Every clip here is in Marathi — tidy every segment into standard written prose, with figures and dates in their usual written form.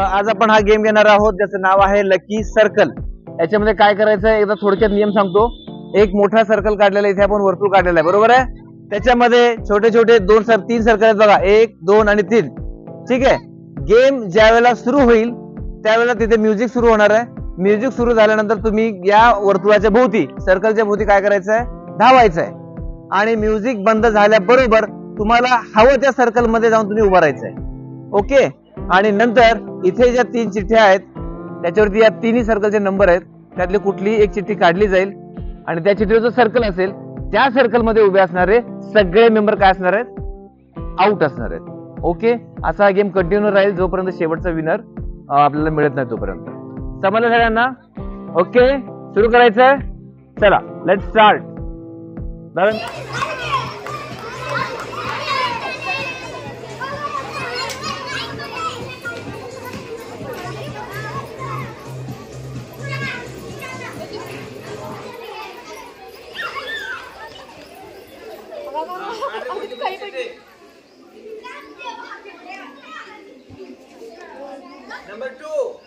आज आपण हा गेम घेणार आहोत ज्याचं नाव आहे लकी सर्कल। याच्यामध्ये काय करायचं आहे एकदा थोडक्यात नियम सांगतो। एक मोठा सर्कल काढलेला इथे आपण वर्तुळ काढलेला आहे, बरोबर आहे। त्याच्यामध्ये छोटे छोटे 3 सर्कल आहेत बघा, 1 2 आणि 3। ठीक आहे। गेम ज्या वेळेला सुरू होईल त्यावेळेला तिथे म्युझिक सुरू होणार आहे। म्युझिक सुरू झाल्यानंतर तुम्ही या वर्तुळाच्या भोवती सर्कलच्या भोवती काय करायचं आहे, धावायचं आहे। आणि म्युझिक बंद झाल्याबरोबर तुम्हाला हवं त्या सर्कल मध्ये जाऊन तुम्ही उभं राहायचं आहे। ओके। आणि नंतर इथे ज्या 3 चिठ्ठ्या आहेत त्याच्यावरती या तिन्ही सर्कलचे नंबर आहेत, त्यातली कुठली एक चिठ्ठी काढली जाईल आणि त्या चिठ्ठीवर जो सर्कल असेल त्या सर्कल मध्ये उभे असणारे सगळे मेंबर काय असणार आहेत, आउट असणार आहेत। ओके। असा हा गेम कंटिन्यू राहील जोपर्यंत शेवटचा विनर आपल्याला मिळत नाही तोपर्यंत। समजलं सगळ्यांना? ओके, सुरू करायचंय। चला लेट्स स्टार्ट। Number 2.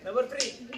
Number 3.